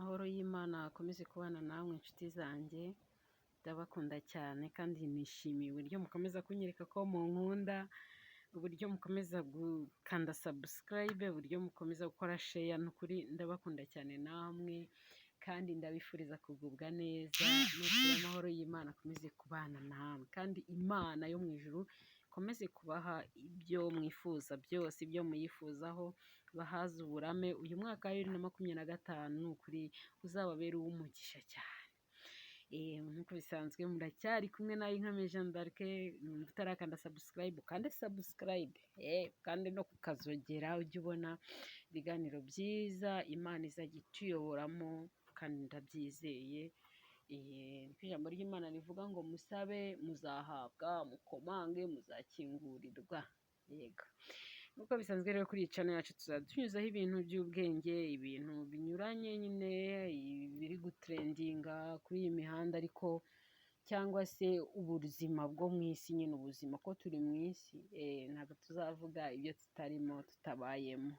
Amahoro y'Imana akomeze kubana namwe inshuti zanjye, ndabakunda cyane kandi nishimiye uburyo mukomeza kunyereka ko munkunda, uburyo mukomeza gukanda subscribe, uburyo mukomeza gukora share, n'ukuri ndabakunda cyane namwe kandi ndabifuriza kugubwa neza, n'ukuri amahoro y'Imana akomeze kubana namwe kandi Imana yo mu ijuru ikomeze kubaha ibyo mwifuza byose, ibyo muyifuzaho bahaze uburame. Uyu mwaka wa 2025 ni ukuri uzababera uw'umugisha cyane. Nk'uko bisanzwe muracyari kumwe na Inkame Jeanne d'Arc. Utarakanda subscribe kandi subscribe, kandi no kukazogera ujye ubona ibiganiro byiza Imana izajya ituyoboramo kandi ndabyizeye. Niko ijambo ry'Imana rivuga ngo musabe muzahabwa, mukomange muzakingurirwa. Yego, nk'uko bisanzwe rero kuri iyi channel yacu tuzajya tunyuzaho ibintu by'ubwenge, ibintu binyuranye nyine biri gutrendinga kuri iyi mihanda, ariko cyangwa se ubuzima bwo mu isi, nyine ubuzima ko turi mu isi, ntabwo tuzavuga ibyo tutarimo tutabayemo.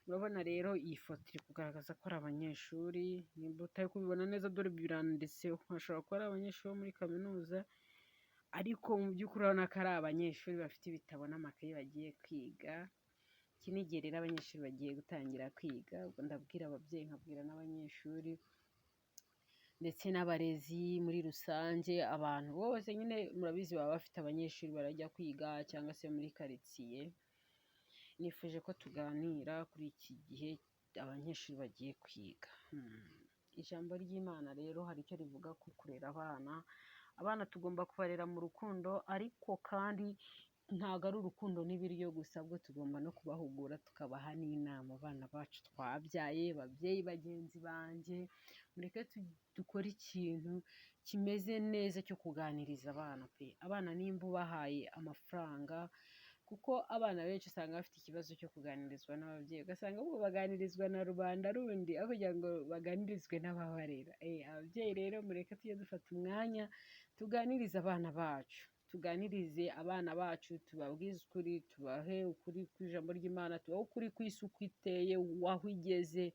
Murabona rero iyi foto iri kugaragaza ko ari abanyeshuri, nimba utari kubibona neza dore biranditseho, hashobora kuba ari abanyeshuri bo muri kaminuza, ariko mu by'ukuri urabona ko ari abanyeshuri bafite ibitabo n'amakaye bagiye kwiga. Iki ni igihe rero abanyeshuri bagiye gutangira kwiga, ubwo ndabwira ababyeyi nkabwira n'abanyeshuri ndetse n'abarezi muri rusange, abantu bose nyine murabizi baba bafite abanyeshuri barajya kwiga cyangwa se muri karitsiye. Nifuje ko tuganira kuri iki gihe abanyeshuri bagiye kwiga. Ijambo ry'Imana rero hari icyo rivuga ku kurera abana. Abana tugomba kubarera mu rukundo, ariko kandi ntabwo ari urukundo n'ibiryo gusa, ahubwo tugomba no kubahugura tukabaha n'inama. Abana bacu twabyaye, babyeyi bagenzi banjye, mureke dukore ikintu kimeze neza cyo kuganiriza abana pe. Abana nimba ubahaye amafaranga, kuko abana benshi usanga bafite ikibazo cyo kuganirizwa n'ababyeyi, ugasanga ahubwo baganirizwa na rubanda rundi aho kugira ngo baganirizwe n'ababarera. Ababyeyi rero mureke tujye dufata umwanya tuganirize abana bacu, tuganirize abana bacu, tubabwize ukuri, tubahe ukuri kw'ijambo ry'Imana, tubahe ukuri kw'isi uko iteye, aho igeze.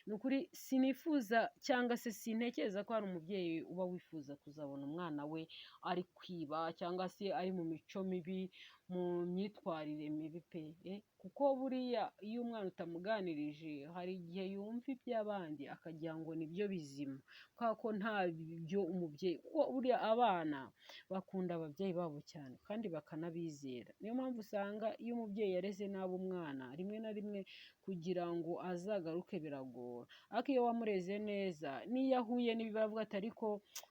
Ni ukuri sinifuza cyangwa se sintekereza ko hari umubyeyi uba wifuza kuzabona umwana we ari kwiba cyangwa se ari mu mico mibi, mu myitwarire mibi pe. Kuko buriya iyo umwana utamuganirije hari igihe yumva iby'abandi akagira ngo nibyo bizima, kubera ko nta byo umubyeyi, kuko buriya abana bakunda ababyeyi babo cyane kandi bakanabizera. Niyo mpamvu usanga iyo umubyeyi yareze nabi umwana, rimwe na rimwe kugira ngo azagaruke biragora, ariko iyo wamureze neza n'iyo ahuye n'ibibi aravuga ati ariko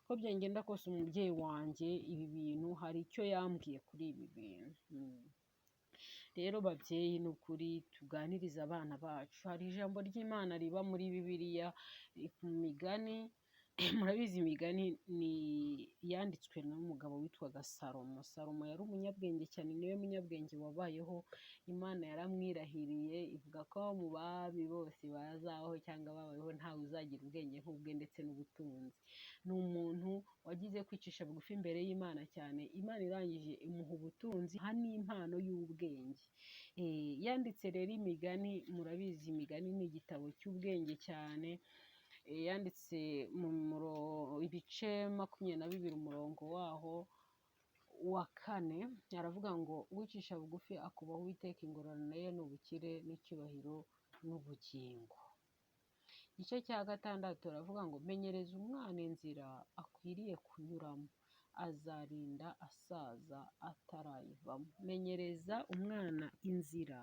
ko byagenda kose umubyeyi wanjye ibi bintu hari icyo yambwiye kuri ibi bintu. Rero babyeyi ni ukuri tuganirize abana bacu. Hari ijambo ry'Imana riba muri Bibiliya mu migani, murabizi imigani ni yanditswe n'umugabo witwaga Salomo. Salomo yari umunyabwenge cyane, niwe munyabwenge wabayeho. Imana yaramwirahiriye ivuga ko mu bami bose bazaho cyangwa babayeho ntawe uzagira ubwenge nk'ubwe ndetse n'ubutunzi. Ni umuntu wagize kwicisha bugufi imbere y'Imana cyane, Imana irangije imuha ubutunzi, aha n'impano y'ubwenge. Yanditse rero imigani, murabizi imigani ni igitabo cy'ubwenge cyane. Yanditse mu ibice 22 umurongo waho wa 4, aravuga ngo uwicisha bugufi akubaha Uwiteka, ingororano ye ni ubukire n'icyubahiro n'ubugingo. Igice cya 6 aravuga ngo menyereza umwana inzira akwiriye kunyuramo, azarinda asaza atarayivamo. Menyereza umwana inzira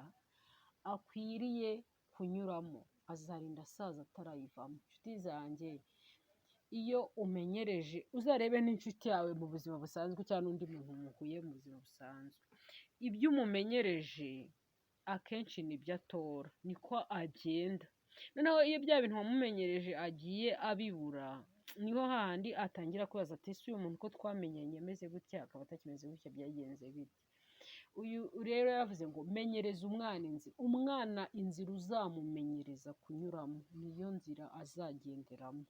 akwiriye kunyuramo, azarinda asaza atarayivamo. Inshuti zanjye, iyo umenyereje, uzarebe n'inshuti yawe mu buzima busanzwe cyangwa undi muntu muhuye mu buzima busanzwe, ibyo umumenyereje akenshi nibyo atora, niko agenda. Noneho iyo bya bintu wamumenyereje agiye abibura, niho hahandi atangira kwibaza ati ese uyu muntu ko twamenyanye ameze gutya akaba atakimeze gutya, byagenze bite? Uyu rero yavuze ngo menyereza umwana inzira. Umwana inzira uzamumenyereza kunyuramo niyo nzira azagenderamo,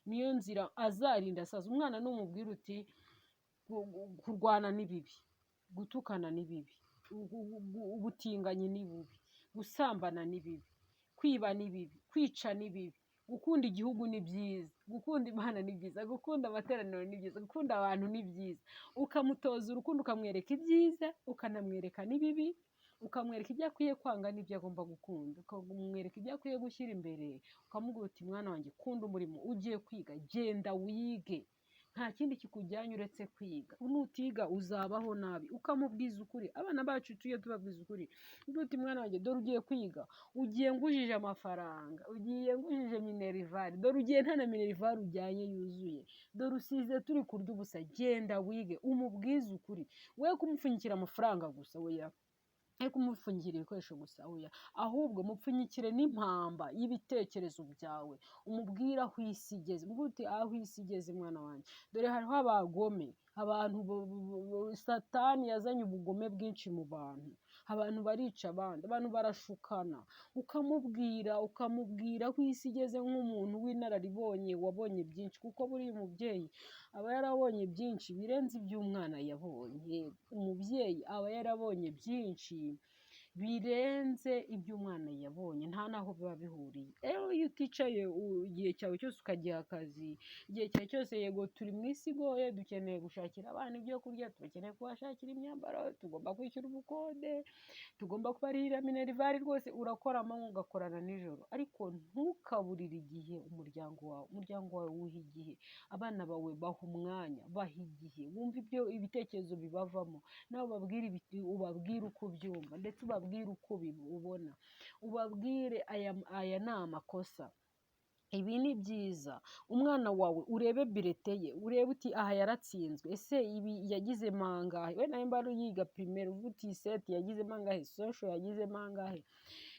niyo nzira azarinda asaza. Umwana numubwira uti kurwana ni bibi, gutukana ni bibi, ubutinganyi ni bubi, gusambana ni bibi, kwiba ni bibi, kwica ni bibi, gukunda igihugu ni byiza, gukunda Imana ni byiza, gukunda amateraniro ni byiza, gukunda abantu ni byiza, ukamutoza urukundo, ukamwereka ibyiza, ukanamwereka n'ibibi, ukamwereka ibyo akwiye kwanga n'ibyo agomba gukunda, ukamwereka ibyo akwiye gushyira imbere, ukamubwira uti mwana wanjye kunda umurimo, ugiye kwiga genda wige, nta kindi kikujyanye uretse kwiga, nutiga uzabaho nabi, ukamubwiza ukuri. Abana bacu tujye tubabwiza ukuri, uvuga uti mwana wanjye dore ugiye kwiga, ugiye ngujije amafaranga, ugiye ngujije minerivare, dore ugiye nta na minerivare ujyanye yuzuye, dore usize turi kurya ubusa, genda wige, umubwize ukuri, we kumupfunyikira amafaranga gusa, oya, ariko umupfunyikira ibikoresho gusa, oya, ahubwo mupfunyikire n'impamba y'ibitekerezo byawe, umubwire aho isi igeze, mvuga uti aho isi igeze mwana wanjye, dore hariho abagome, abantu satani yazanye ubugome bwinshi mu bantu, abantu barica abandi, abantu barashukana, ukamubwira aho isi igeze nk'umuntu w'inararibonye wabonye byinshi, kuko buriya umubyeyi aba yarabonye byinshi birenze iby'umwana yabonye, umubyeyi aba yarabonye byinshi birenze iby'umwana yabonye, nta naho biba bihuriye. Rero iyo uticaye igihe cyawe cyose ukagiha akazi, igihe cyawe cyose, yego turi mu isi igoye, dukeneye gushakira abana ibyo kurya, dukeneye kubashakira imyambaro, tugomba kwishyura ubukode, tugomba kubarihira minerivare, rwose urakora amanywa ugakorana nijoro, ariko ntukaburire igihe umuryango wawe wuha igihe, abana bawe baha umwanya, baha igihe, wumva ibyo ibitekerezo bibavamo, nawe ubabwire uko ubyumva, ndetse ubabwire uko ubona, ubabwire aya ni amakosa, ibi ni byiza. Umwana wawe urebe birete ye, urebe uti aha yaratsinzwe, ese ibi yagize mangahe, we nawe mba yiga primaire, uvuga uti seti yagize mangahe, social yagize mangahe,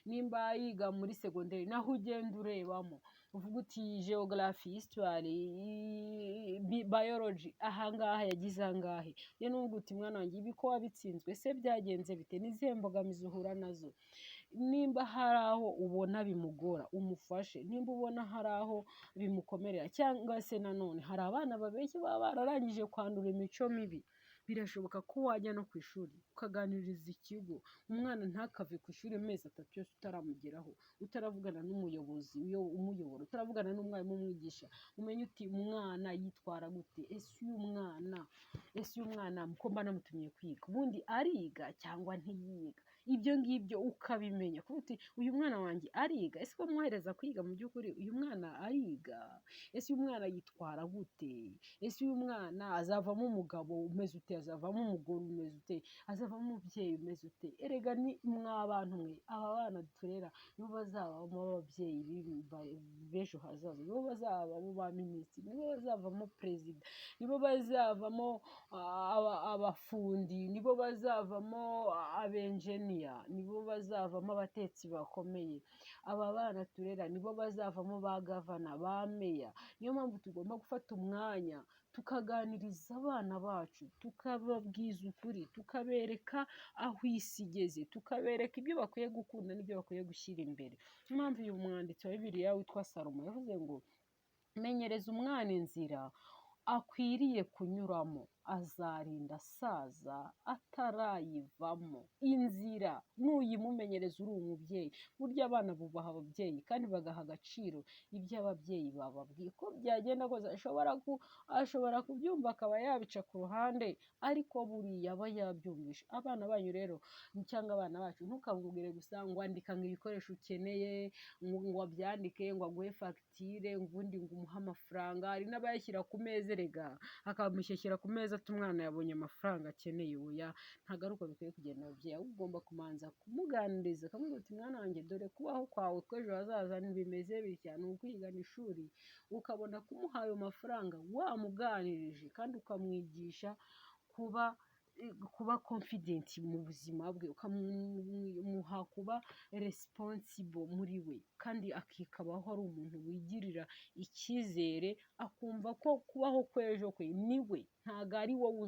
nimba yiga muri segonderi naho ugenda urebamo, uvuga uti geography, histoire, biology, ahangaha yagize angahe, ye n'uvuga uti mwana wanjye ibi ko wabitsinzwe, ese byagenze bite, n'izihe mbogamizi uhura nazo, nimba hari aho ubona bimugora umufashe, nimba ubona hari aho bimukomerera, cyangwa se nanone hari abana babeshya baba bararangije kwandura imico mibi, birashoboka ko wajya no ku ishuri ukaganiriza ikigo, umwana ntakave ku ishuri amezi 3 yose utaramugeraho, utaravugana n'umuyobozi umuyobora, utaravugana n'umwarimu umwigisha, umenye uti umwana yitwara gute, ese uyu mwana ko mba namutumye kwiga, ubundi ariga cyangwa ntiyiga, ibyo ngibyo ukabimenya, kuko uti uyu mwana wanjye ariga, ese ko mwohereza kwiga mu by'ukuri uyu mwana ariga, ese uyu mwana yitwara gute, ese uyu mwana azavamo umugabo umeze ute, azavamo umugore umeze ute, azavamo umubyeyi umeze ute, erega ni mw'abantu mwe, aba bana turera nibo bazabamo ababyeyi b'ejo hazaza, nibo bazabamo ba minisitiri, nibo bazavamo perezida, nibo bazavamo abafundi, nibo bazavamo abenjeniya, nibo bazavamo abatetsi bakomeye, aba bana turera nibo bazavamo ba gavana, ba meya. Niyo mpamvu tugomba gufata umwanya tukaganiriza abana bacu, tukababwiza ukuri, tukabereka aho isi igeze, tukabereka ibyo bakwiye gukunda n'ibyo bakwiye gushyira imbere. Niyo mpamvu uyu mwanditsi wa Bibiliya witwa Salomo yavuze ngo menyereza umwana inzira akwiriye kunyuramo, azarinda asaza atarayivamo. Inzira nuyimumenyereza uri umubyeyi, burya abana bubaha ababyeyi kandi bagaha agaciro ibyo ababyeyi bababwiye, ko byagenda kose ashobora kubyumva akaba yabica ku ruhande, ariko buriya aba yabyumvishe. Abana banyu rero cyangwa abana bacu ntukamubwire gusa ngo andika ngo ibikoresho ukeneye, ngo abyandike, ngo aguhe fagitire, ngo ubundi ngo umuhe amafaranga, hari n'abayashyira ku meza rega, akamushyira ku meza ati umwana yabonye amafaranga akeneye, oya, ntabwo ari uko bikwiye kugenda. Ababyeyi ahubwo ugomba kumanza kumuganiriza, ukamubwira uti mwana wanjye dore kubaho kwawe kw'ejo hazaza ntibimeze bitya, ni ukwigana ishuri, ukabona kumuha ayo mafaranga wamuganirije, kandi ukamwigisha kuba confident mu buzima bwe, ukamuha kuba responsible muri we, kandi akikabaho ari umuntu wigirira icyizere, akumva ko kubaho kw'ejo kwe ni we, ntabwo ari wowe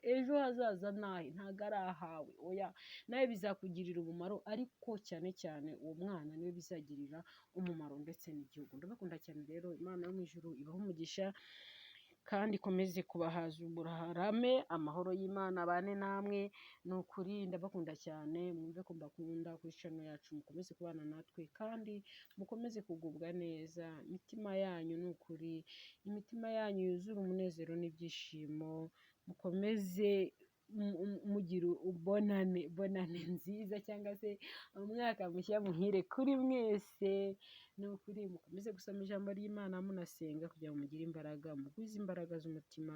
ejo hazaza nahe ntabwo ari ahawe, oya, nawe bizakugirira umumaro, ariko cyane cyane uwo mwana niwe bizagirira umumaro ndetse n'igihugu. Ndabakunda cyane rero, Imana yo mu ijuru ibahe umugisha, kandi ikomeze kubahaza uburame, amahoro y'Imana abane namwe. Ni ukuri ndabakunda cyane, mwumve ko mbakunda kuri channel yacu, mukomeze kubana natwe kandi mukomeze kugubwa neza. Imitima yanyu ni ukuri, imitima yanyu yuzura umunezero n'ibyishimo, mukomeze mugira bonane nziza, cyangwa se umwaka mushya muhire kuri mwese. Ni ukuri mukomeze gusoma ijambo ry'Imana munasenga kugira ngo mugire imbaraga, mugwize imbaraga z'umutima.